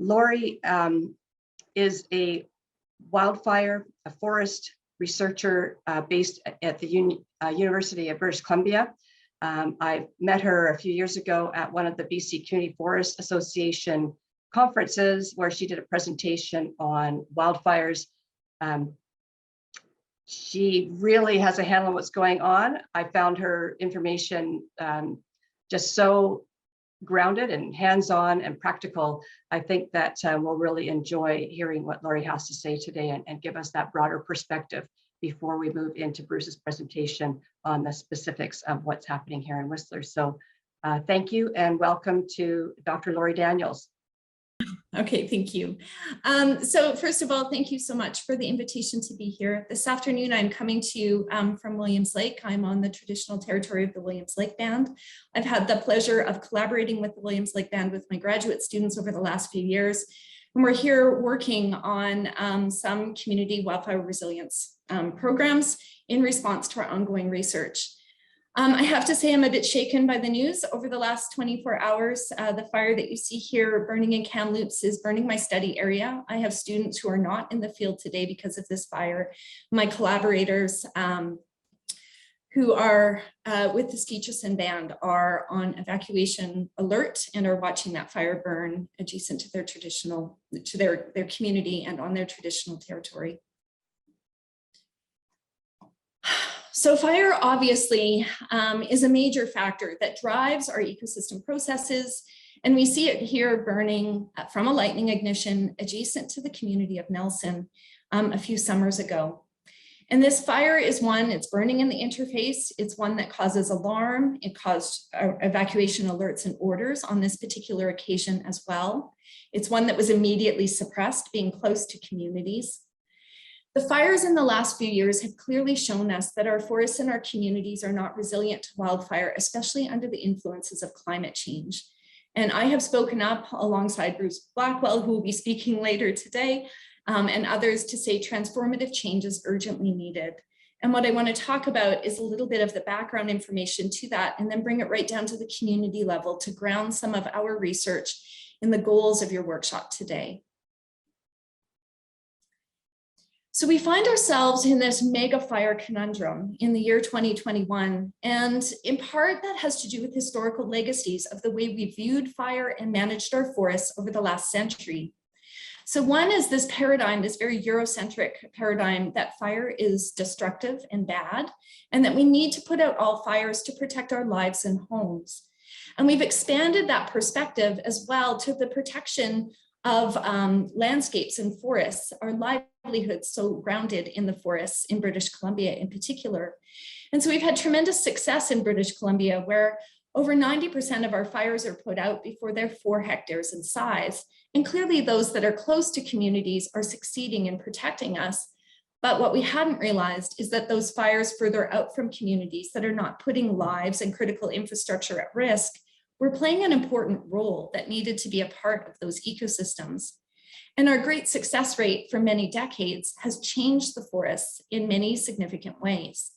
Lori is a forest researcher based at the University of British Columbia. I met her a few years ago at one of the BC Community Forest Association conferences where she did a presentation on wildfires. She really has a handle on what's going on. I found her information just so grounded and hands-on and practical. I think that we'll really enjoy hearing what Lori has to say today and give us that broader perspective before we move into Bruce's presentation on the specifics of what's happening here in Whistler. So thank you and welcome to Dr. Lori Daniels. Okay, thank you. So first of all, thank you so much for the invitation to be here. This afternoon, I'm coming to you from Williams Lake. I'm on the traditional territory of the Williams Lake Band. I've had the pleasure of collaborating with the Williams Lake Band with my graduate students over the last few years. And we're here working on some community wildfire resilience programs in response to our ongoing research. I have to say I'm a bit shaken by the news over the last 24 hours. The fire that you see here burning in Kamloops is burning my study area. I have students who are not in the field today because of this fire. My collaborators who are with the Skeetchison Band are on evacuation alert and are watching that fire burn adjacent to their traditional, to their community and on their traditional territory. So fire obviously is a major factor that drives our ecosystem processes, and we see it here burning from a lightning ignition adjacent to the community of Nelson a few summers ago. And this fire is one, it's burning in the interface, it's one that causes alarm, it caused evacuation alerts and orders on this particular occasion as well. It's one that was immediately suppressed, being close to communities. The fires in the last few years have clearly shown us that our forests and our communities are not resilient to wildfire, especially under the influences of climate change. And I have spoken up alongside Bruce Blackwell, who will be speaking later today, and others to say transformative change is urgently needed. And what I want to talk about is a little bit of the background information to that, and then bring it right down to the community level to ground some of our research in the goals of your workshop today. So we find ourselves in this mega fire conundrum in the year 2021. And in part that has to do with historical legacies of the way we viewed fire and managed our forests over the last century. So one is this paradigm, this very Eurocentric paradigm that fire is destructive and bad, and that we need to put out all fires to protect our lives and homes. And we've expanded that perspective as well to the protection of landscapes and forests, our livelihoods so grounded in the forests in British Columbia in particular. And so we've had tremendous success in British Columbia, where over 90% of our fires are put out before they're 4 hectares in size. And clearly those that are close to communities are succeeding in protecting us. But what we hadn't realized is that those fires further out from communities that are not putting lives and critical infrastructure at risk were playing an important role that needed to be a part of those ecosystems. And our great success rate for many decades has changed the forests in many significant ways.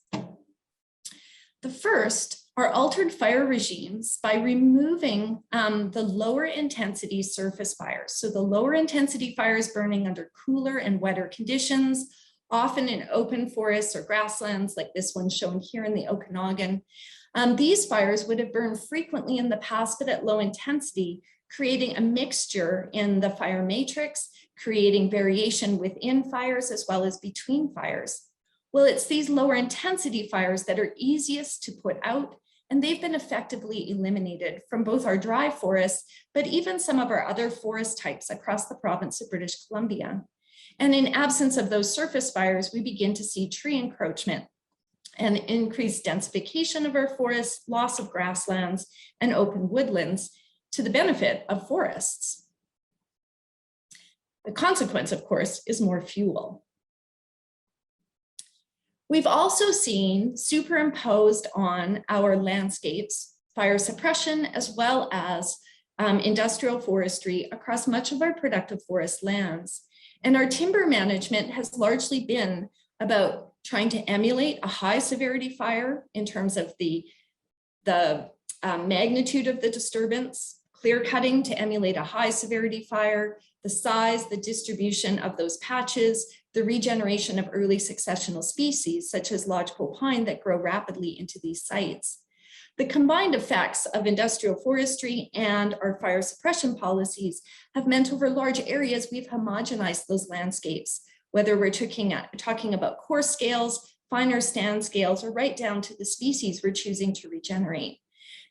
The first are altered fire regimes by removing the lower intensity surface fires. So the lower intensity fires burning under cooler and wetter conditions, often in open forests or grasslands like this one shown here in the Okanagan. These fires would have burned frequently in the past, but at low intensity, creating a mixture in the fire matrix, creating variation within fires as well as between fires. Well, it's these lower intensity fires that are easiest to put out, and they've been effectively eliminated from both our dry forests, but even some of our other forest types across the province of British Columbia. And in absence of those surface fires, we begin to see tree encroachment and increased densification of our forests, loss of grasslands and open woodlands to the benefit of forests. The consequence, of course, is more fuel. We've also seen superimposed on our landscapes fire suppression as well as industrial forestry across much of our productive forest lands. And our timber management has largely been about trying to emulate a high severity fire in terms of the magnitude of the disturbance, clear cutting to emulate a high severity fire, the size, the distribution of those patches, the regeneration of early successional species, such as lodgepole pine that grow rapidly into these sites. The combined effects of industrial forestry and our fire suppression policies have meant over large areas, we've homogenized those landscapes, whether we're talking about coarse scales, finer stand scales, or right down to the species we're choosing to regenerate.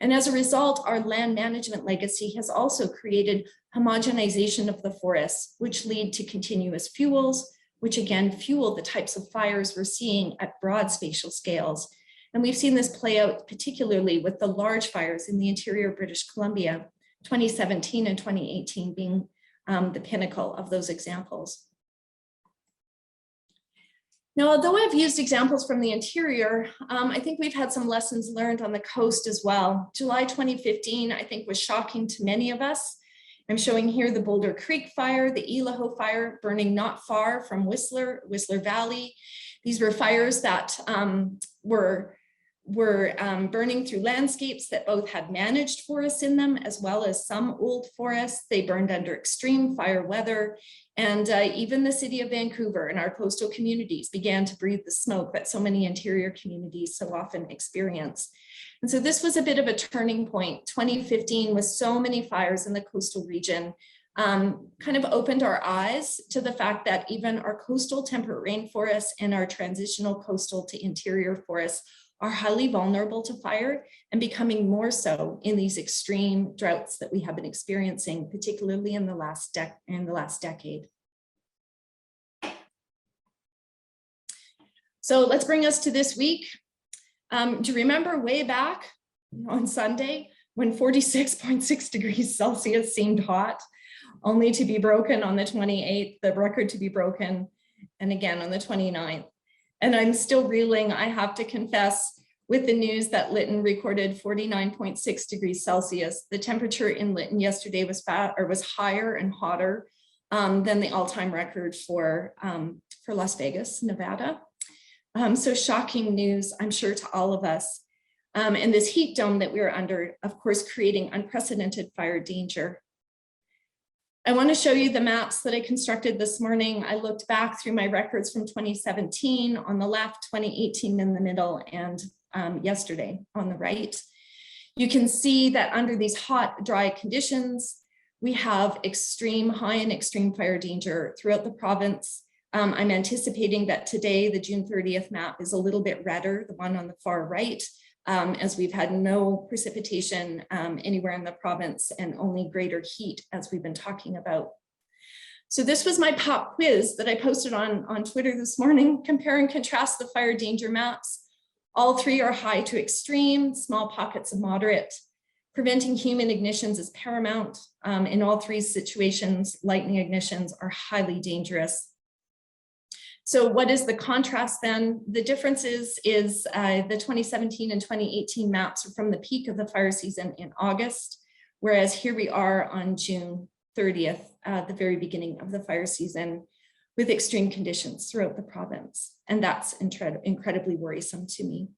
And as a result, our land management legacy has also created homogenization of the forests, which lead to continuous fuels, which again fuel the types of fires we're seeing at broad spatial scales. And we've seen this play out particularly with the large fires in the interior British Columbia, 2017 and 2018 being the pinnacle of those examples. Now, although I've used examples from the interior, I think we've had some lessons learned on the coast as well. July 2015, I think, was shocking to many of us. I'm showing here the Boulder Creek fire, the Ilaho fire burning not far from Whistler Valley. These were fires that were burning through landscapes that both had managed forests in them as well as some old forests. They burned under extreme fire weather, and even the city of Vancouver and our coastal communities began to breathe the smoke that so many interior communities so often experience. And so this was a bit of a turning point. 2015, with so many fires in the coastal region, kind of opened our eyes to the fact that even our coastal temperate rainforests and our transitional coastal to interior forests are highly vulnerable to fire, and becoming more so in these extreme droughts that we have been experiencing, particularly in the last decade. So let's bring us to this week. Do you remember way back on Sunday when 46.6 degrees Celsius seemed hot, only to be broken on the 28th, the record to be broken, and again on the 29th? And I'm still reeling, I have to confess, with the news that Lytton recorded 49.6 degrees Celsius. The temperature in Lytton yesterday was higher and hotter than the all-time record for Las Vegas, Nevada. So shocking news, I'm sure, to all of us. And this heat dome that we are under, of course, creating unprecedented fire danger. I want to show you the maps that I constructed this morning. I looked back through my records from 2017 on the left, 2018 in the middle, and yesterday on the right. You can see that under these hot, dry conditions, we have extreme high and extreme fire danger throughout the province. I'm anticipating that today, the June 30th map is a little bit redder, the one on the far right, as we've had no precipitation anywhere in the province and only greater heat, as we've been talking about. So this was my pop quiz that I posted on Twitter this morning. Compare and contrast the fire danger maps. All three are high to extreme, small pockets of moderate. Preventing human ignitions is paramount. In all three situations, lightning ignitions are highly dangerous. So what is the contrast then? The difference is the 2017 and 2018 maps are from the peak of the fire season in August, whereas here we are on June 30th, the very beginning of the fire season, with extreme conditions throughout the province. And that's incredibly worrisome to me.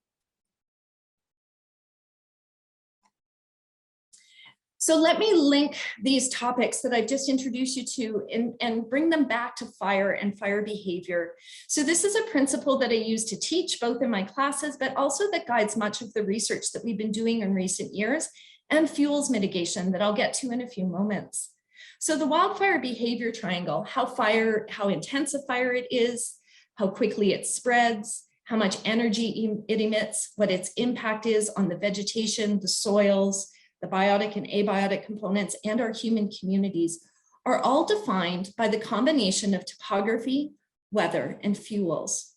So let me link these topics that I've just introduced you to and bring them back to fire and fire behavior. So this is a principle that I use to teach both in my classes, but also that guides much of the research that we've been doing in recent years, and fuels mitigation that I'll get to in a few moments. So the wildfire behavior triangle, how intense a fire it is, how quickly it spreads, how much energy it emits, what its impact is on the vegetation, the soils, the biotic and abiotic components, and our human communities, are all defined by the combination of topography, weather, and fuels.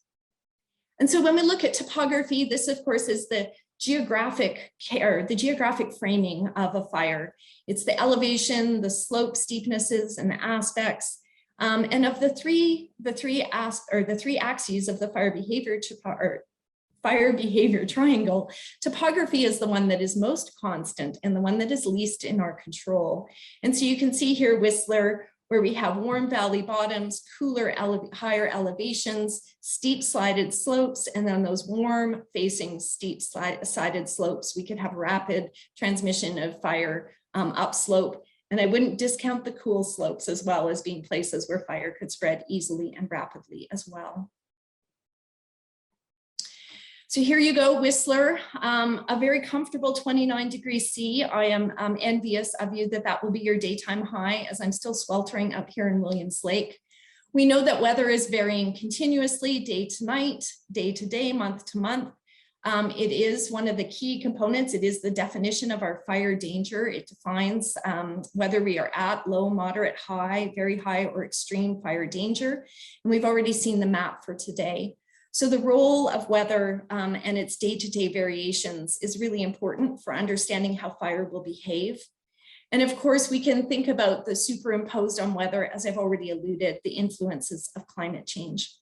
And so when we look at topography, this of course is the geographic framing of a fire. It's the elevation, the slope steepnesses, and the aspects. And of the three axes of the fire behavior triangle, topography is the one that is most constant and the one that is least in our control. And so you can see here Whistler, where we have warm valley bottoms, cooler, higher elevations, steep slided slopes, and then those warm facing steep sided slopes, we could have rapid transmission of fire upslope. And I wouldn't discount the cool slopes as well as being places where fire could spread easily and rapidly as well. So here you go, Whistler, a very comfortable 29 degrees C. I am envious of you that will be your daytime high, as I'm still sweltering up here in Williams Lake. We know that weather is varying continuously, day to night, day to day, month to month. It is one of the key components. It is the definition of our fire danger. It defines whether we are at low, moderate, high, very high, or extreme fire danger. And we've already seen the map for today. So the role of weather and its day-to-day variations is really important for understanding how fire will behave. And of course, we can think about the superimposed on weather, as I've already alluded, the influences of climate change.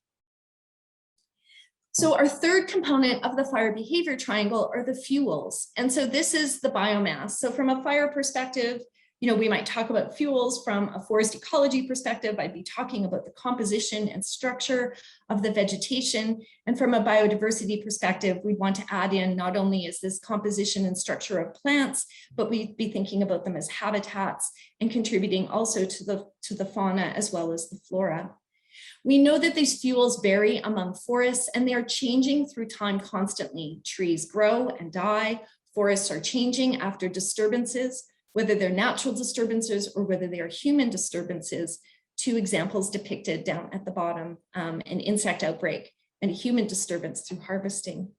So our third component of the fire behavior triangle are the fuels. And so this is the biomass. So from a fire perspective, we might talk about fuels. From a forest ecology perspective, I'd be talking about the composition and structure of the vegetation. And from a biodiversity perspective, we'd want to add in not only is this composition and structure of plants, but we'd be thinking about them as habitats and contributing also to the fauna as well as the flora. We know that these fuels vary among forests and they are changing through time constantly. Trees grow and die, forests are changing after disturbances, whether they're natural disturbances or whether they are human disturbances. Two examples depicted down at the bottom, an insect outbreak and a human disturbance through harvesting.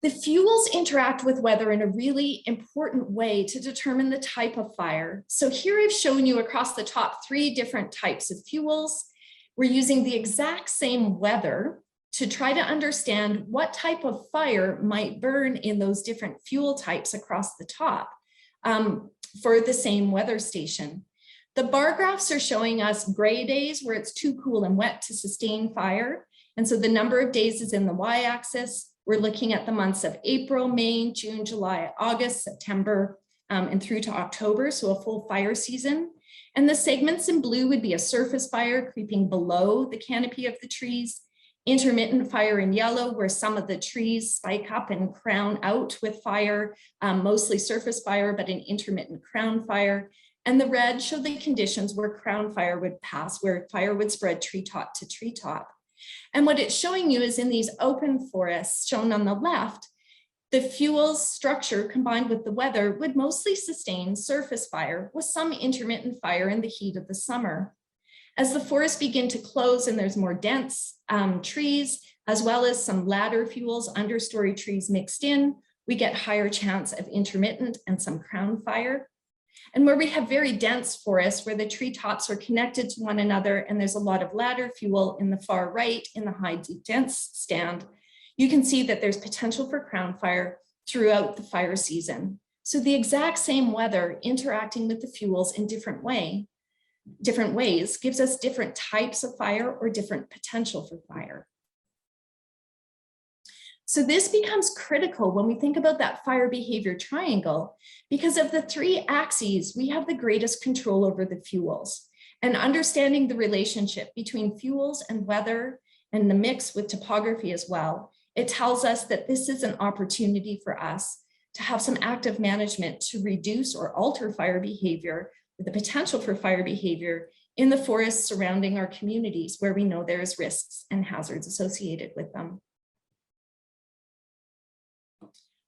The fuels interact with weather in a really important way to determine the type of fire. So here I've shown you across the top 3 different types of fuels. We're using the exact same weather to try to understand what type of fire might burn in those different fuel types across the top for the same weather station. The bar graphs are showing us gray days where it's too cool and wet to sustain fire. And so the number of days is in the y-axis. We're looking at the months of April, May, June, July, August, September, and through to October, so a full fire season. And the segments in blue would be a surface fire creeping below the canopy of the trees, intermittent fire in yellow, where some of the trees spike up and crown out with fire, mostly surface fire, but an intermittent crown fire. And the red show the conditions where crown fire would pass, where fire would spread treetop to treetop. And what it's showing you is in these open forests shown on the left, the fuel's structure combined with the weather would mostly sustain surface fire with some intermittent fire in the heat of the summer. As the forests begin to close and there's more dense trees, as well as some ladder fuels, understory trees mixed in, we get higher chance of intermittent and some crown fire. And where we have very dense forests where the treetops are connected to one another and there's a lot of ladder fuel in the far right in the high dense stand, you can see that there's potential for crown fire throughout the fire season. So the exact same weather interacting with the fuels in different ways gives us different types of fire or different potential for fire. So this becomes critical when we think about that fire behavior triangle, because of the 3 axes, we have the greatest control over the fuels. And understanding the relationship between fuels and weather and the mix with topography as well, it tells us that this is an opportunity for us to have some active management to reduce or alter fire behavior, with the potential for fire behavior in the forests surrounding our communities where we know there's risks and hazards associated with them.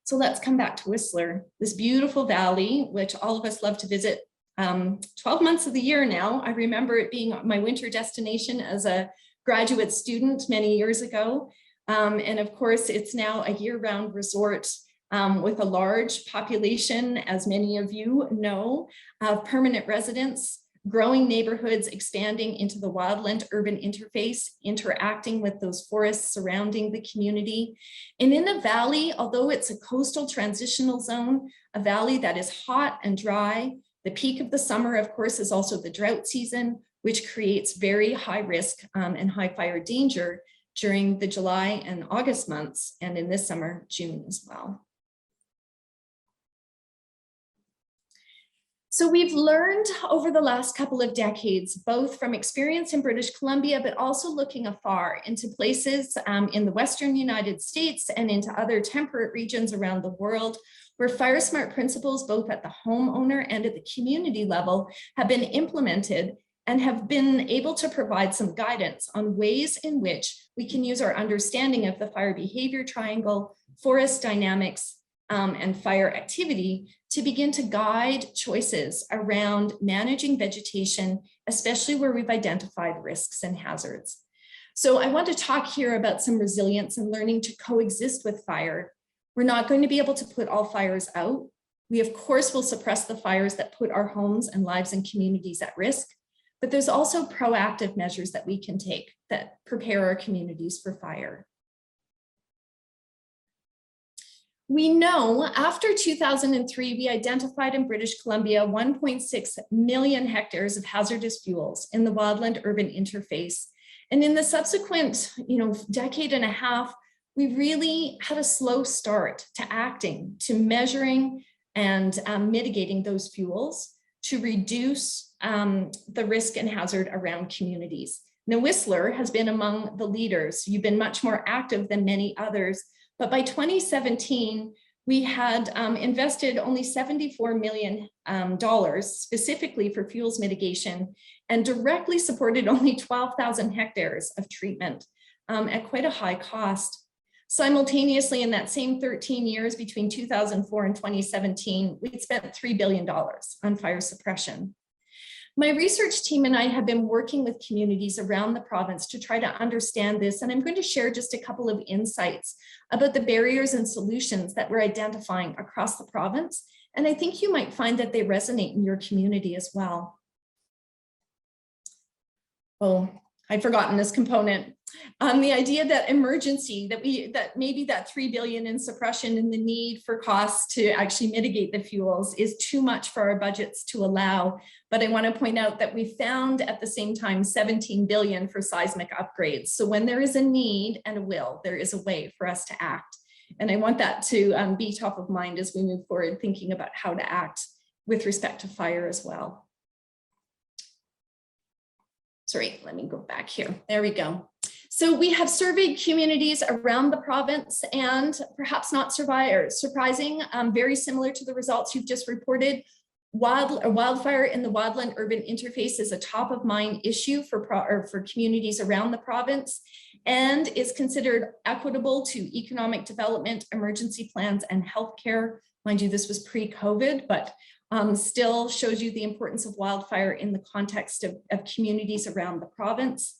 So let's come back to Whistler, this beautiful valley, which all of us love to visit 12 months of the year now. I remember it being my winter destination as a graduate student many years ago. And of course, it's now a year-round resort with a large population, as many of you know, of permanent residents, growing neighborhoods, expanding into the wildland urban interface, interacting with those forests surrounding the community. And in a valley, although it's a coastal transitional zone, a valley that is hot and dry, the peak of the summer, of course, is also the drought season, which creates very high risk and high fire danger during the July and August months, and in this summer, June as well. So we've learned over the last couple of decades, both from experience in British Columbia, but also looking afar into places in the Western United States and into other temperate regions around the world, where FireSmart principles, both at the homeowner and at the community level, have been implemented and have been able to provide some guidance on ways in which we can use our understanding of the fire behavior triangle, forest dynamics, and fire activity to begin to guide choices around managing vegetation, especially where we've identified risks and hazards. So I want to talk here about some resilience and learning to coexist with fire. We're not going to be able to put all fires out. We, of course, will suppress the fires that put our homes and lives and communities at risk, but there's also proactive measures that we can take that prepare our communities for fire. We know after 2003, we identified in British Columbia 1.6 million hectares of hazardous fuels in the wildland urban interface. And in the subsequent, decade and a half, we really had a slow start to acting, to measuring and mitigating those fuels to reduce the risk and hazard around communities. Now, Whistler has been among the leaders. You've been much more active than many others. But by 2017, we had invested only $74 million specifically for fuels mitigation and directly supported only 12,000 hectares of treatment at quite a high cost. Simultaneously, in that same 13 years between 2004 and 2017, we'd spent $3 billion on fire suppression. My research team and I have been working with communities around the province to try to understand this, and I'm going to share just a couple of insights about the barriers and solutions that we're identifying across the province, and I think you might find that they resonate in your community as well. Oh, I'd forgotten this component. The idea that emergency, that maybe that $3 billion in suppression and the need for costs to actually mitigate the fuels is too much for our budgets to allow. But I want to point out that we found at the same time $17 billion for seismic upgrades. So when there is a need and a will, there is a way for us to act. And I want that to be top of mind as we move forward, thinking about how to act with respect to fire as well. Sorry, let me go back here. There we go. So we have surveyed communities around the province, and perhaps not surprising, very similar to the results you've just reported, wildfire in the wildland urban interface is a top of mind issue for communities around the province and is considered equitable to economic development, emergency plans, and healthcare. Mind you, this was pre-COVID, but still shows you the importance of wildfire in the context of communities around the province.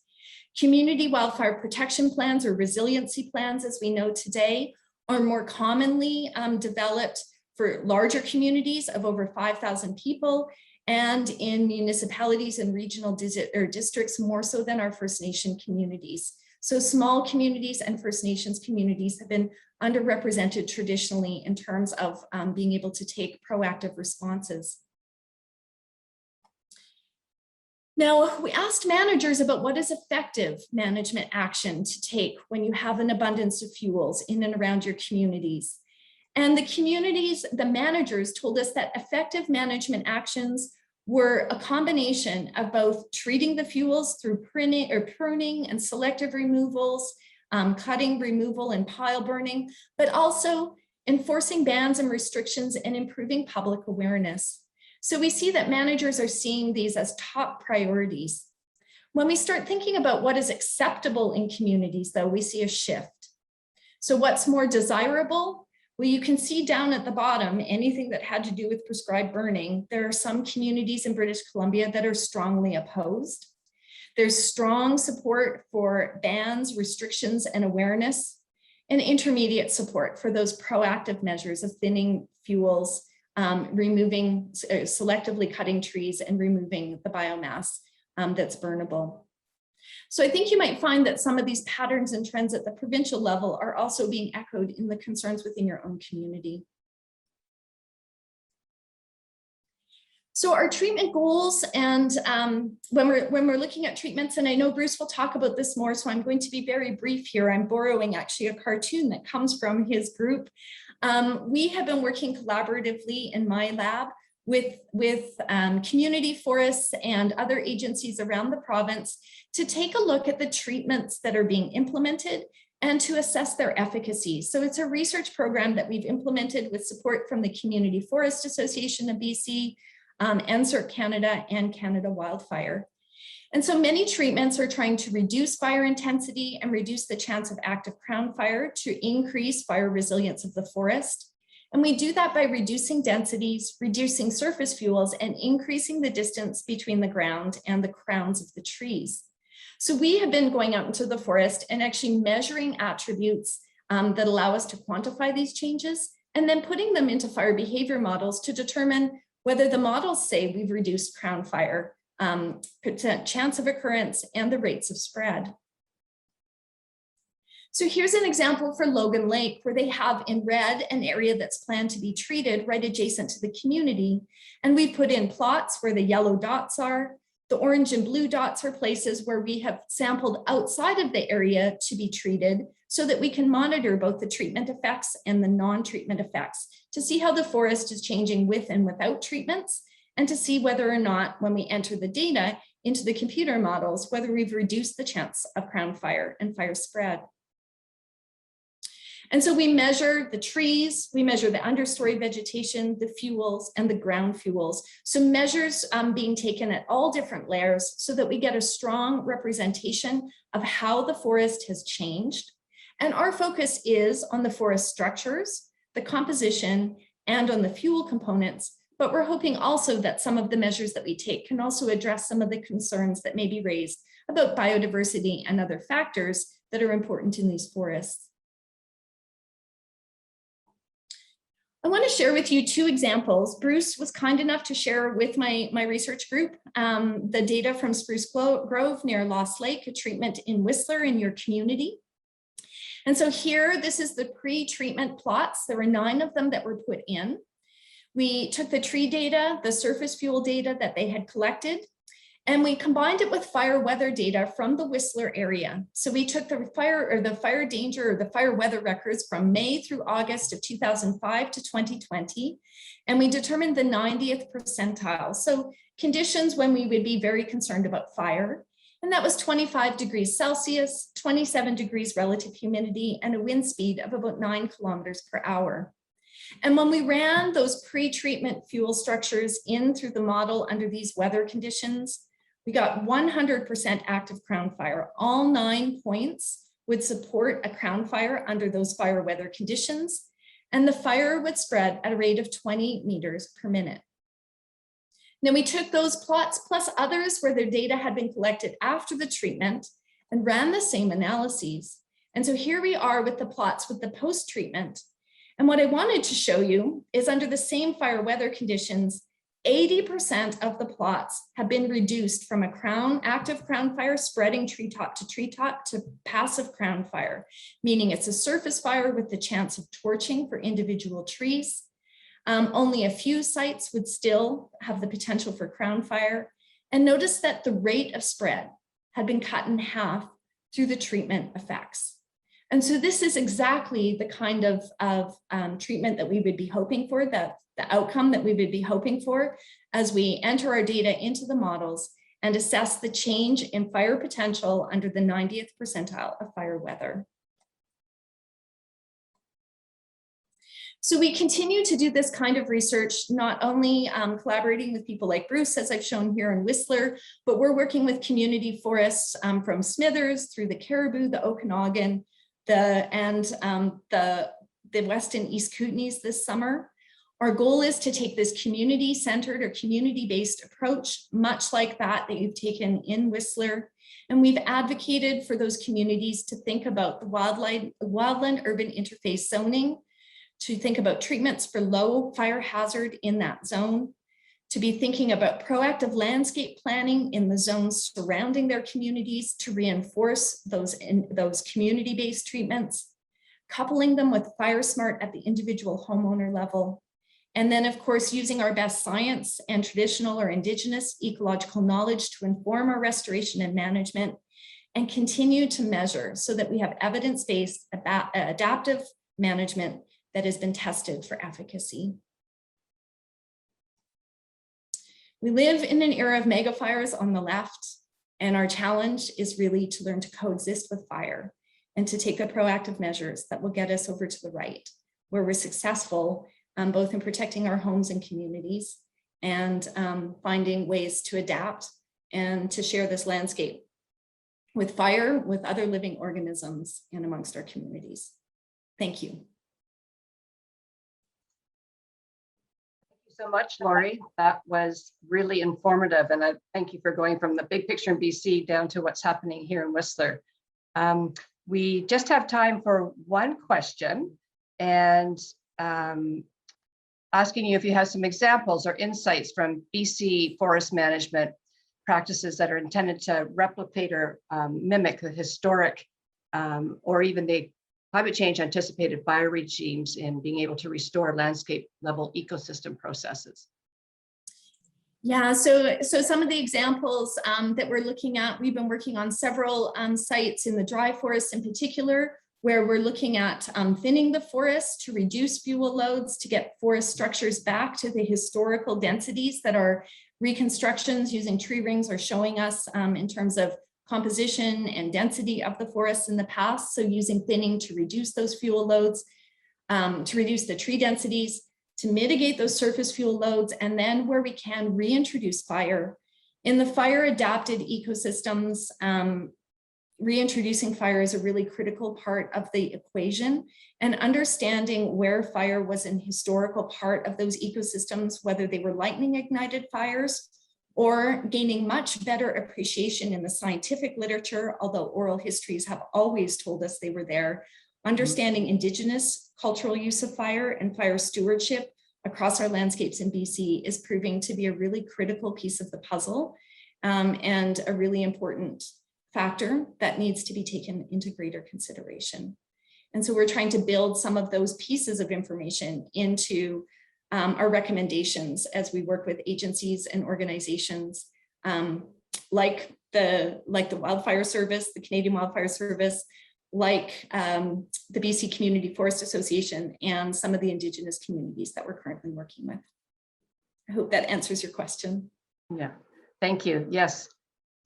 Community wildfire protection plans or resiliency plans, as we know today, are more commonly developed for larger communities of over 5,000 people and in municipalities and regional districts more so than our First Nation communities. So small communities and First Nations communities have been underrepresented traditionally in terms of being able to take proactive responses. Now, we asked managers about what is effective management action to take when you have an abundance of fuels in and around your communities. And the managers told us that effective management actions were a combination of both treating the fuels through pruning and selective removals, cutting, removal, and pile burning, but also enforcing bans and restrictions and improving public awareness. So we see that managers are seeing these as top priorities. When we start thinking about what is acceptable in communities, though, we see a shift. So what's more desirable? Well, you can see down at the bottom, anything that had to do with prescribed burning, there are some communities in British Columbia that are strongly opposed. There's strong support for bans, restrictions, and awareness, and intermediate support for those proactive measures of thinning fuels, selectively cutting trees and removing the biomass that's burnable. So I think you might find that some of these patterns and trends at the provincial level are also being echoed in the concerns within your own community. So our treatment goals, and when we're looking at treatments, and I know Bruce will talk about this more, so I'm going to be very brief here. I'm borrowing actually a cartoon that comes from his group. We have been working collaboratively in my lab with community forests and other agencies around the province to take a look at the treatments that are being implemented and to assess their efficacy. So it's a research program that we've implemented with support from the Community Forest Association of BC, NSERC Canada, and Canada Wildfire. And so many treatments are trying to reduce fire intensity and reduce the chance of active crown fire to increase fire resilience of the forest. And we do that by reducing densities, reducing surface fuels, and increasing the distance between the ground and the crowns of the trees. So we have been going out into the forest and actually measuring attributes that allow us to quantify these changes, and then putting them into fire behavior models to determine whether the models say we've reduced crown fire, chance of occurrence, and the rates of spread. So here's an example for Logan Lake, where they have in red an area that's planned to be treated right adjacent to the community. And we put in plots where the yellow dots are. The orange and blue dots are places where we have sampled outside of the area to be treated so that we can monitor both the treatment effects and the non-treatment effects to see how the forest is changing with and without treatments, and to see whether or not, when we enter the data into the computer models, whether we've reduced the chance of crown fire and fire spread. And so we measure the trees, we measure the understory vegetation, the fuels, and the ground fuels. So measures being taken at all different layers so that we get a strong representation of how the forest has changed. And our focus is on the forest structures, the composition, and on the fuel components. But we're hoping also that some of the measures that we take can also address some of the concerns that may be raised about biodiversity and other factors that are important in these forests. I want to share with you two examples. Bruce was kind enough to share with my research group the data from Spruce Grove near Lost Lake, a treatment in Whistler in your community. And so here, this is the pre-treatment plots. There were 9 of them that were put in. We took the tree data, the surface fuel data that they had collected, and we combined it with fire weather data from the Whistler area. So we took the fire danger or the fire weather records from May through August of 2005 to 2020, and we determined the 90th percentile. So conditions when we would be very concerned about fire. And that was 25 degrees Celsius, 27 degrees relative humidity, and a wind speed of about 9 kilometers per hour. And when we ran those pre-treatment fuel structures in through the model under these weather conditions, we got 100% active crown fire. All 9 points would support a crown fire under those fire weather conditions, and the fire would spread at a rate of 20 meters per minute. Now we took those plots plus others where their data had been collected after the treatment and ran the same analyses. And so here we are with the plots with the post-treatment. And what I wanted to show you is under the same fire weather conditions, 80% of the plots have been reduced from a active crown fire spreading treetop to passive crown fire, meaning it's a surface fire with the chance of torching for individual trees. Only a few sites would still have the potential for crown fire. And notice that the rate of spread had been cut in half through the treatment effects. And so this is exactly the kind of treatment that we would be hoping for, the outcome that we would be hoping for as we enter our data into the models and assess the change in fire potential under the 90th percentile of fire weather. So we continue to do this kind of research, not only collaborating with people like Bruce, as I've shown here in Whistler, but we're working with community forests from Smithers through the Caribou, the Okanagan, the West and East Kootenays this summer. Our goal is to take this community-centered or community-based approach, much like that you've taken in Whistler. And we've advocated for those communities to think about the wildland urban interface zoning, to think about treatments for low fire hazard in that zone, to be thinking about proactive landscape planning in the zones surrounding their communities to reinforce those community-based treatments, coupling them with FireSmart at the individual homeowner level. And then, of course, using our best science and traditional or indigenous ecological knowledge to inform our restoration and management, and continue to measure so that we have evidence-based adaptive management that has been tested for efficacy. We live in an era of megafires on the left, and our challenge is really to learn to coexist with fire. and to take the proactive measures that will get us over to the right, where we're successful both in protecting our homes and communities and finding ways to adapt and to share this landscape with fire, with other living organisms, and amongst our communities. Thank you. Thank you so much, Lori. That was really informative, and I thank you for going from the big picture in BC down to what's happening here in Whistler. We just have time for one question, and asking you if you have some examples or insights from BC forest management practices that are intended to replicate or mimic the historic or even the climate change anticipated fire regimes in being able to restore landscape level ecosystem processes. Yeah, so some of the examples that we're looking at, we've been working on several sites in the dry forest in particular, where we're looking at thinning the forest to reduce fuel loads, to get forest structures back to the historical densities that our reconstructions using tree rings are showing us in terms of composition and density of the forests in the past. So using thinning to reduce those fuel loads, to reduce the tree densities, to mitigate those surface fuel loads, and then where we can reintroduce fire. In the fire adapted ecosystems, reintroducing fire is a really critical part of the equation, and understanding where fire was an historical part of those ecosystems, whether they were lightning ignited fires or gaining much better appreciation in the scientific literature, although oral histories have always told us they were there. Understanding Indigenous cultural use of fire and fire stewardship across our landscapes in BC is proving to be a really critical piece of the puzzle and a really important factor that needs to be taken into greater consideration. And so we're trying to build some of those pieces of information into our recommendations as we work with agencies and organizations like the Wildfire Service, the Canadian Wildfire Service, like the BC Community Forest Association, and some of the Indigenous communities that we're currently working with. I hope that answers your question. Yeah, thank you. Yes,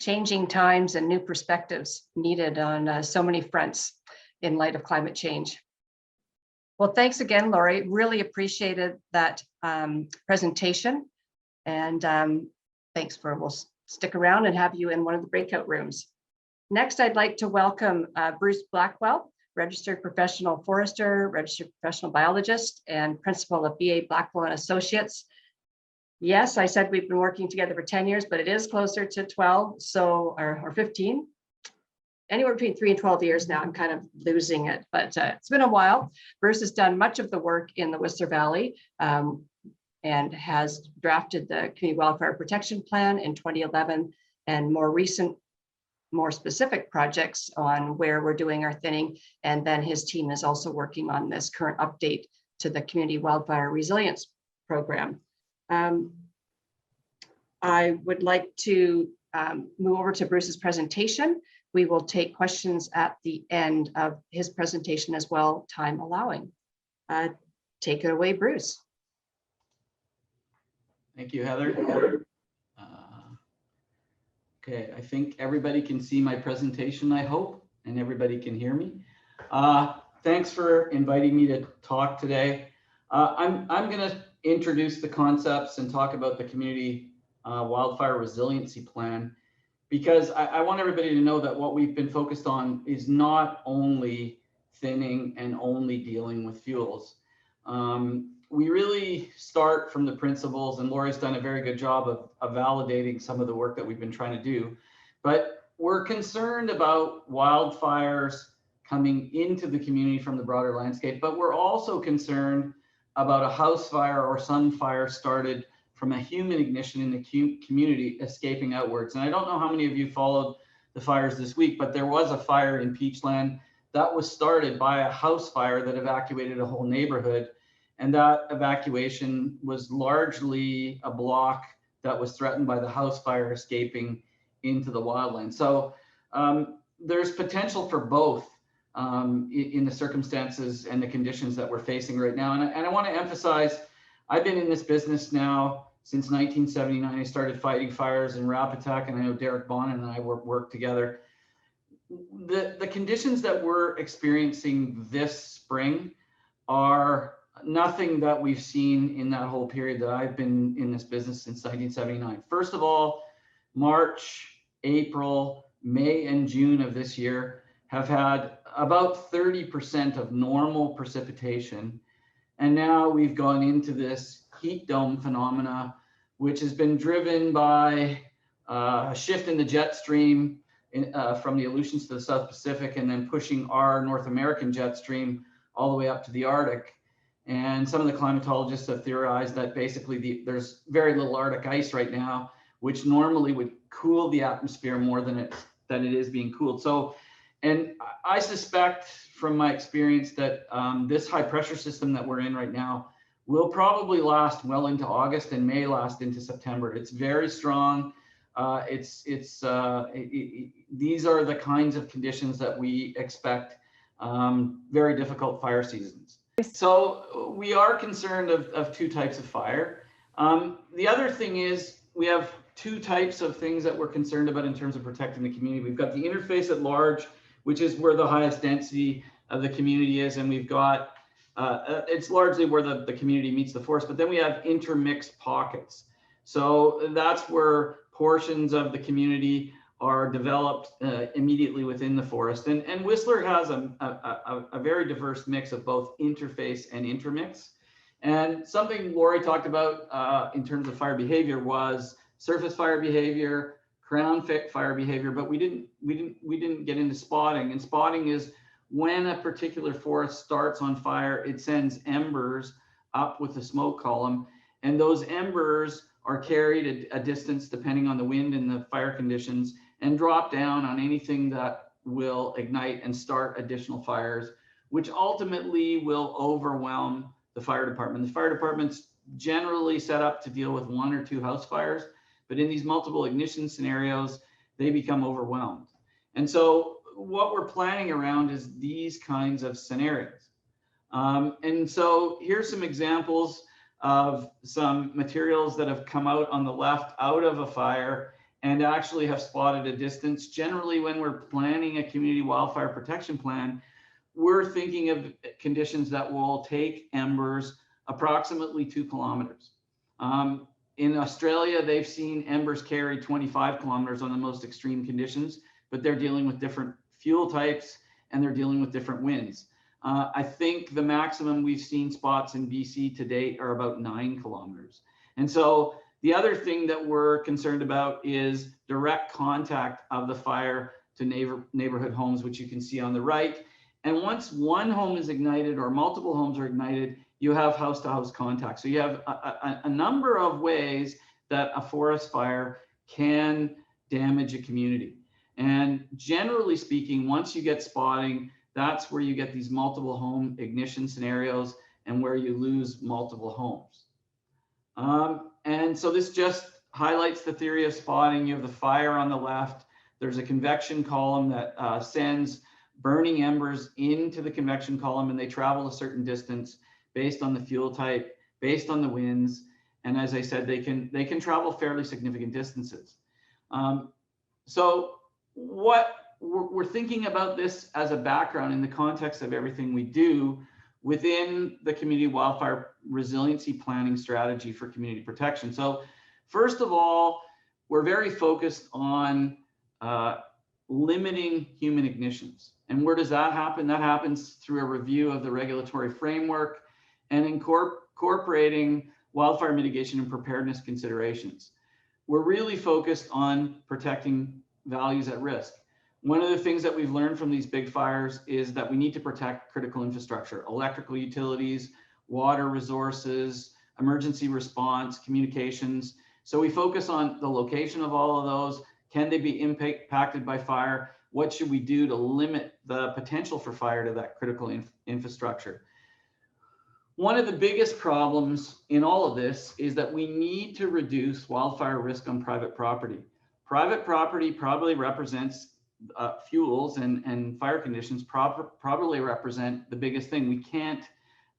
changing times and new perspectives needed on so many fronts in light of climate change. Well, thanks again, Lori. Really appreciated that presentation. And thanks for, we'll stick around and have you in one of the breakout rooms. Next, I'd like to welcome Bruce Blackwell, registered professional forester, registered professional biologist, and principal of BA Blackwell and Associates. Yes, I said we've been working together for 10 years, but it is closer to 12, so or 15. Anywhere between 3 and 12 years now. I'm kind of losing it, but it's been a while. Bruce has done much of the work in the Whistler Valley and has drafted the Community Wildfire Protection Plan in 2011, and more recent, more specific projects on where we're doing our thinning. And then his team is also working on this current update to the Community Wildfire Resilience Program. I would like to move over to Bruce's presentation. We will take questions at the end of his presentation as well, time allowing. Take it away, Bruce. Thank you, Heather. Okay, I think everybody can see my presentation, I hope, and everybody can hear me. Thanks for inviting me to talk today. I'm going to introduce the concepts and talk about the Community Wildfire Resiliency Plan, because I want everybody to know that what we've been focused on is not only thinning and only dealing with fuels. We really start from the principles, and Lori's done a very good job of validating some of the work that we've been trying to do, but we're concerned about wildfires coming into the community from the broader landscape, but we're also concerned about a house fire or sun fire started from a human ignition in the community escaping outwards. And I don't know how many of you followed the fires this week, but there was a fire in Peachland that was started by a house fire that evacuated a whole neighborhood. And that evacuation was largely a block that was threatened by the house fire escaping into the wildland. So there's potential for both in the circumstances and the conditions that we're facing right now. And I want to emphasize, I've been in this business now since 1979. I started fighting fires in Rapatak, and I know Derek Bonin and I worked together. the conditions that we're experiencing this spring are nothing that we've seen in that whole period that I've been in this business since 1979. First of all, March, April, May, and June of this year have had about 30% of normal precipitation. And now we've gone into this heat dome phenomena, which has been driven by a shift in the jet stream from the Aleutians to the South Pacific, and then pushing our North American jet stream all the way up to the Arctic. And some of the climatologists have theorized that basically there's very little Arctic ice right now, which normally would cool the atmosphere more than it is being cooled. So, and I suspect from my experience that this high pressure system that we're in right now will probably last well into August and may last into September. It's very strong. These are the kinds of conditions that we expect very difficult fire seasons. So we are concerned of two types of fire. The other thing is we have two types of things that we're concerned about in terms of protecting the community. We've got the interface at large, which is where the highest density of the community is, and we've got it's largely where the community meets the forest, but then we have intermixed pockets. So that's where portions of the community are developed immediately within the forest. And Whistler has a very diverse mix of both interface and intermix. And something Lori talked about in terms of fire behavior was surface fire behavior, crown fire behavior, but we didn't get into spotting. And spotting is when a particular forest starts on fire, it sends embers up with the smoke column, and those embers are carried a distance depending on the wind and the fire conditions, and drop down on anything that will ignite and start additional fires, which ultimately will overwhelm the fire department. The fire department's generally set up to deal with 1 or 2 house fires, but in these multiple ignition scenarios, they become overwhelmed. And so what we're planning around is these kinds of scenarios. And so here's some examples of some materials that have come out on the left out of a fire and actually have spotted a distance. Generally, when we're planning a community wildfire protection plan, we're thinking of conditions that will take embers approximately 2 kilometers. In Australia, they've seen embers carry 25 kilometers on the most extreme conditions, but they're dealing with different fuel types and they're dealing with different winds. I think the maximum we've seen spots in BC to date are about 9 kilometers. And so the other thing that we're concerned about is direct contact of the fire to neighborhood homes, which you can see on the right. And once one home is ignited or multiple homes are ignited, you have house-to-house contact. So you have a number of ways that a forest fire can damage a community. And generally speaking, once you get spotting, that's where you get these multiple home ignition scenarios and where you lose multiple homes. And so this just highlights the theory of spotting. You have the fire on the left. There's a convection column that sends burning embers into the convection column, and they travel a certain distance based on the fuel type, based on the winds. And as I said, they can travel fairly significant distances. So what we're thinking about this as a background in the context of everything we do within the Community Wildfire Resiliency Planning strategy for community protection. So first of all, we're very focused on limiting human ignitions. And where does that happen? That happens through a review of the regulatory framework and incorporating wildfire mitigation and preparedness considerations. We're really focused on protecting values at risk. One of the things that we've learned from these big fires is that we need to protect critical infrastructure, electrical utilities, water resources, emergency response, communications. So we focus on the location of all of those. Can they be impacted by fire? What should we do to limit the potential for fire to that critical infrastructure? One of the biggest problems in all of this is that we need to reduce wildfire risk on private property. Private property probably represents fuels and fire conditions probably represent the biggest thing. We can't,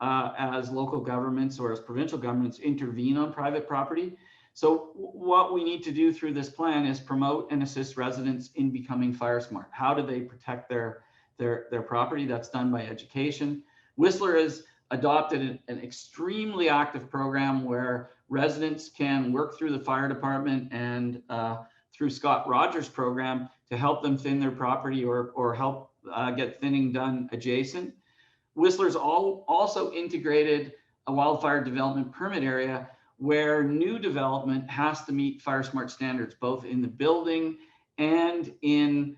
as local governments or as provincial governments, intervene on private property. So what we need to do through this plan is promote and assist residents in becoming FireSmart. How do they protect their property? That's done by education. Whistler has adopted an extremely active program where residents can work through the fire department and through Scott Rogers' program to help them thin their property or help get thinning done adjacent. Whistler's also integrated a wildfire development permit area where new development has to meet FireSmart standards, both in the building and in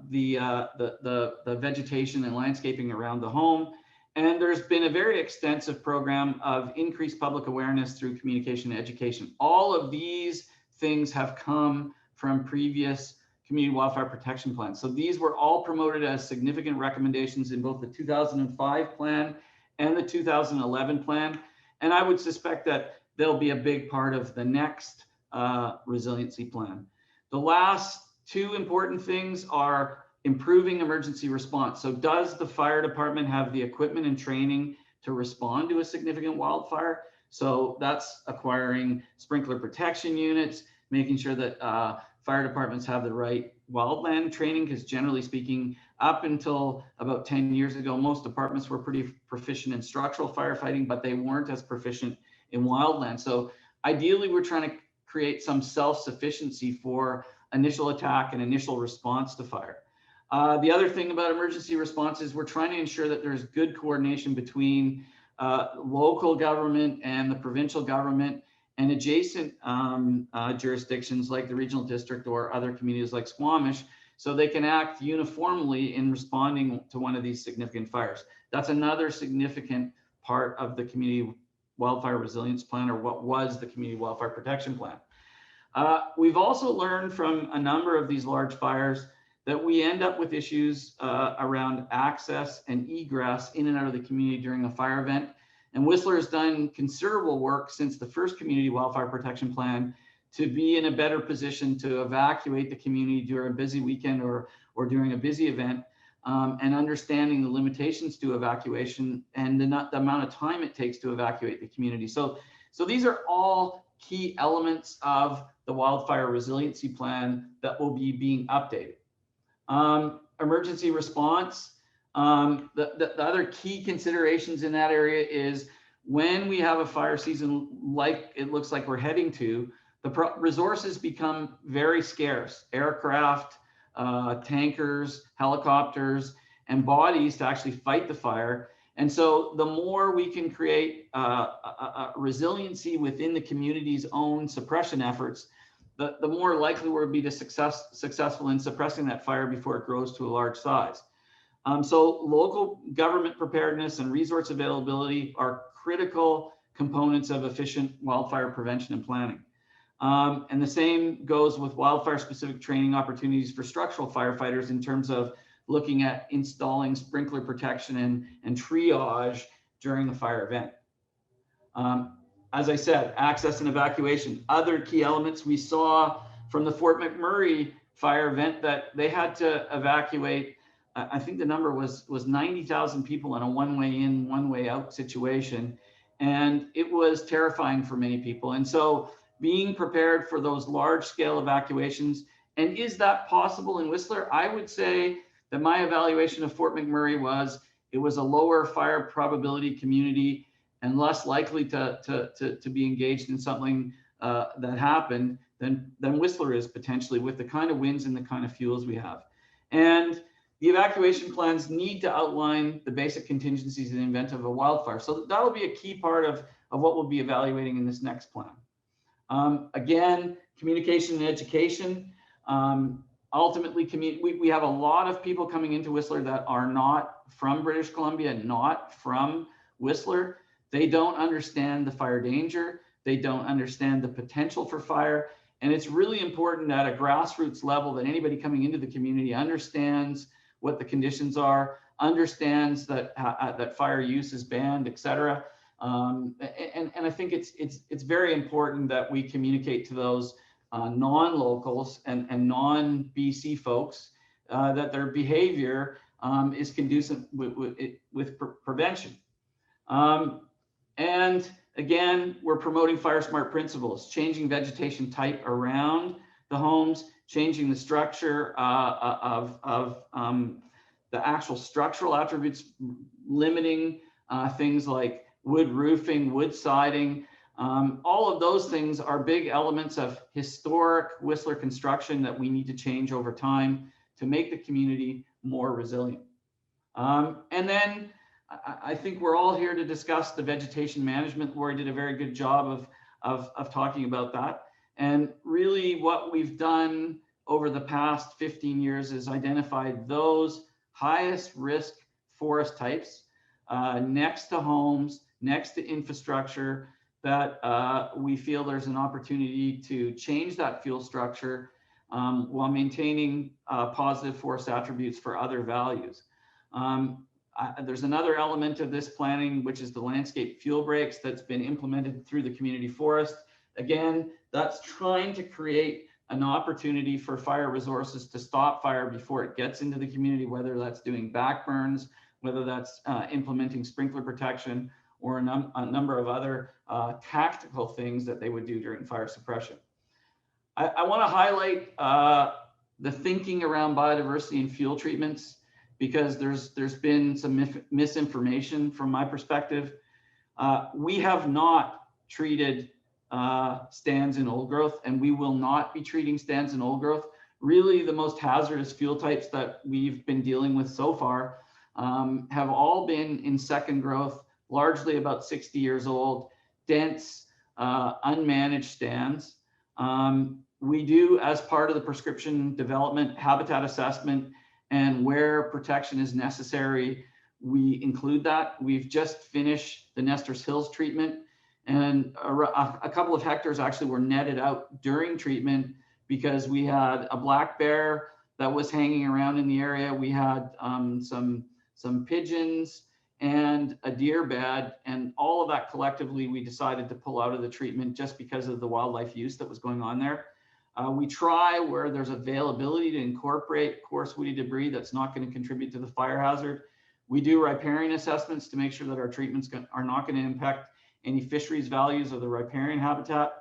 the vegetation and landscaping around the home. And there's been a very extensive program of increased public awareness through communication and education. All of these things have come from previous community wildfire protection plans. So these were all promoted as significant recommendations in both the 2005 plan and the 2011 plan. And I would suspect that they'll be a big part of the next resiliency plan. The last two important things are improving emergency response. So does the fire department have the equipment and training to respond to a significant wildfire? So that's acquiring sprinkler protection units, making sure that fire departments have the right wildland training, because generally speaking, up until about 10 years ago, most departments were pretty proficient in structural firefighting, but they weren't as proficient in wildland. So ideally, we're trying to create some self-sufficiency for initial attack and initial response to fire. The other thing about emergency response is we're trying to ensure that there's good coordination between local government and the provincial government and adjacent jurisdictions like the regional district or other communities like Squamish, so they can act uniformly in responding to one of these significant fires. That's another significant part of the Community Wildfire Resilience Plan, or what was the Community Wildfire Protection Plan. We've also learned from a number of these large fires that we end up with issues around access and egress in and out of the community during a fire event. And Whistler has done considerable work since the first Community Wildfire Protection Plan to be in a better position to evacuate the community during a busy weekend or during a busy event, and understanding the limitations to evacuation and the amount of time it takes to evacuate the community. So these are all key elements of the Wildfire Resiliency Plan that will be being updated. Emergency response. The other key considerations in that area is when we have a fire season like it looks like we're heading to, the resources become very scarce. Aircraft, tankers, helicopters, and bodies to actually fight the fire. And so the more we can create resiliency within the community's own suppression efforts, the more likely we'll be to successful in suppressing that fire before it grows to a large size. So local government preparedness and resource availability are critical components of efficient wildfire prevention and planning. And the same goes with wildfire specific training opportunities for structural firefighters in terms of looking at installing sprinkler protection and triage during a fire event. As I said, access and evacuation. Other key elements we saw from the Fort McMurray fire event that they had to evacuate. I think the number was 90,000 people in a one-way in, one-way out situation. And it was terrifying for many people. And so being prepared for those large-scale evacuations, and is that possible in Whistler? I would say that my evaluation of Fort McMurray was, it was a lower fire probability community and less likely to be engaged in something that happened than Whistler is potentially, with the kind of winds and the kind of fuels we have. And the evacuation plans need to outline the basic contingencies in the event of a wildfire. So that'll be a key part of what we'll be evaluating in this next plan. Again, communication and education. Ultimately, we have a lot of people coming into Whistler that are not from British Columbia, not from Whistler. They don't understand the fire danger. They don't understand the potential for fire. And it's really important at a grassroots level that anybody coming into the community understands what the conditions are, understands that that fire use is banned, et cetera. And I think it's very important that we communicate to those non-locals and non-BC folks that their behavior is conducive with prevention. And Again, we're promoting FireSmart principles, changing vegetation type around the homes, changing the structure of the actual structural attributes, limiting things like wood roofing, wood siding. All of those things are big elements of historic Whistler construction that we need to change over time to make the community more resilient. And then I think we're all here to discuss the vegetation management. Lori did a very good job of talking about that. And really what we've done over the past 15 years is identified those highest risk forest types next to homes, next to infrastructure, that we feel there's an opportunity to change that fuel structure while maintaining positive forest attributes for other values. There's another element of this planning, which is the landscape fuel breaks that's been implemented through the community forest. Again, that's trying to create an opportunity for fire resources to stop fire before it gets into the community, whether that's doing backburns, whether that's implementing sprinkler protection, or a number of other tactical things that they would do during fire suppression. I want to highlight the thinking around biodiversity and fuel treatments, because there's been some misinformation from my perspective. We have not treated stands in old growth, and we will not be treating stands in old growth. Really, the most hazardous fuel types that we've been dealing with so far have all been in second growth, largely about 60 years old, dense, unmanaged stands. We do, as part of the prescription development, habitat assessment, and where protection is necessary, we include that. We've just finished the Nestor's Hills treatment, and a couple of hectares actually were netted out during treatment because we had a black bear that was hanging around in the area. We had some pigeons and a deer bed, and all of that collectively we decided to pull out of the treatment just because of the wildlife use that was going on there. We try where there's availability to incorporate coarse woody debris that's not going to contribute to the fire hazard. We do riparian assessments to make sure that our treatments are not going to impact any fisheries values of the riparian habitat.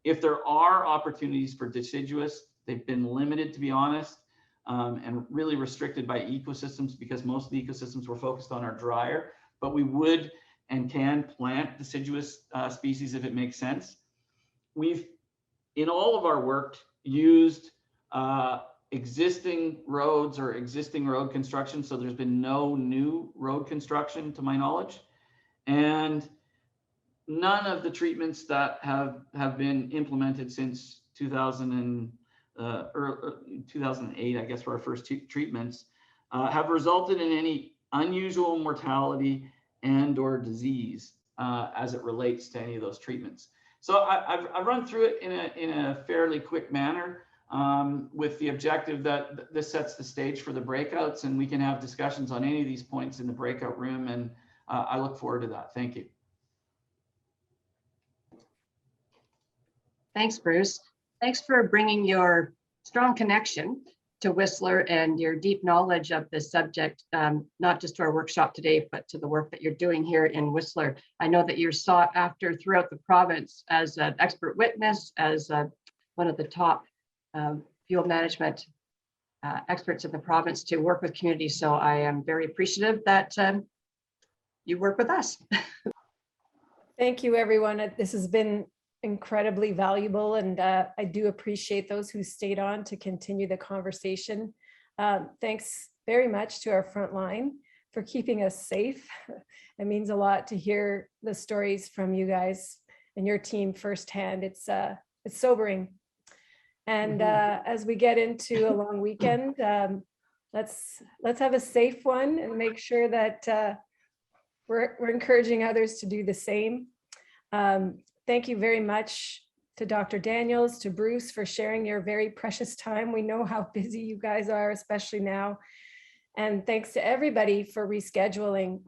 If there are opportunities for deciduous, they've been limited, to be honest, and really restricted by ecosystems, because most of the ecosystems we're focused on are drier, but we would and can plant deciduous species if it makes sense. We've, in all of our work, used existing roads or existing road construction, so there's been no new road construction to my knowledge, and none of the treatments that have been implemented since 2008, I guess, were our first treatments, have resulted in any unusual mortality and or disease as it relates to any of those treatments. So I've run through it in a fairly quick manner with the objective that this sets the stage for the breakouts, and we can have discussions on any of these points in the breakout room, and I look forward to that. Thank you. Thanks, Bruce. Thanks for bringing your strong connection to Whistler and your deep knowledge of this subject, not just to our workshop today, but to the work that you're doing here in Whistler. I know that you're sought after throughout the province as an expert witness, as one of the top fuel management experts in the province to work with communities. So I am very appreciative that you work with us. Thank you, everyone. This has been incredibly valuable, and I do appreciate those who stayed on to continue the conversation. Thanks very much to our front line for keeping us safe. It means a lot to hear the stories from you guys and your team firsthand. It's sobering. And as we get into a long weekend, let's have a safe one and make sure that we're encouraging others to do the same. Thank you very much to Dr. Daniels, to Bruce, for sharing your very precious time. We know how busy you guys are, especially now. And thanks to everybody for rescheduling.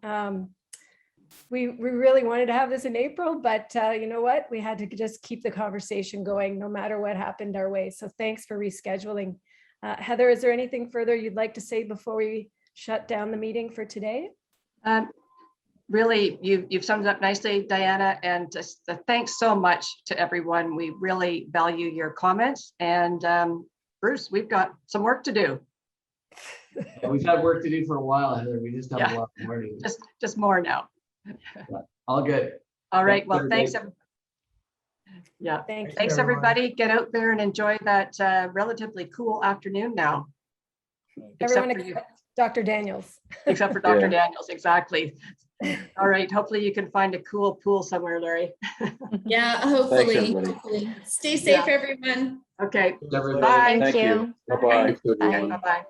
We really wanted to have this in April, but you know what? We had to just keep the conversation going no matter what happened our way. So thanks for rescheduling. Heather, is there anything further you'd like to say before we shut down the meeting for today? really, you've summed it up nicely, Diana, and just thanks so much to everyone. We really value your comments. And Bruce, we've got some work to do. Yeah, we've had work to do for a while, Heather. We just have a lot more to do. Just more now. All good. All right. Thanks, Well, everybody. thanks. Yeah. Thank you. Thanks, everybody. Get out there and enjoy that relatively cool afternoon now. Everyone Except for you. except Dr. Daniels. Except for Dr. Yeah. Daniels, exactly. All right. Hopefully you can find a cool pool somewhere, Larry. Yeah, hopefully. everybody. Hopefully. Stay safe, Yeah. everyone. Okay. Everybody. Bye. Thank you. Bye-bye. Bye-bye.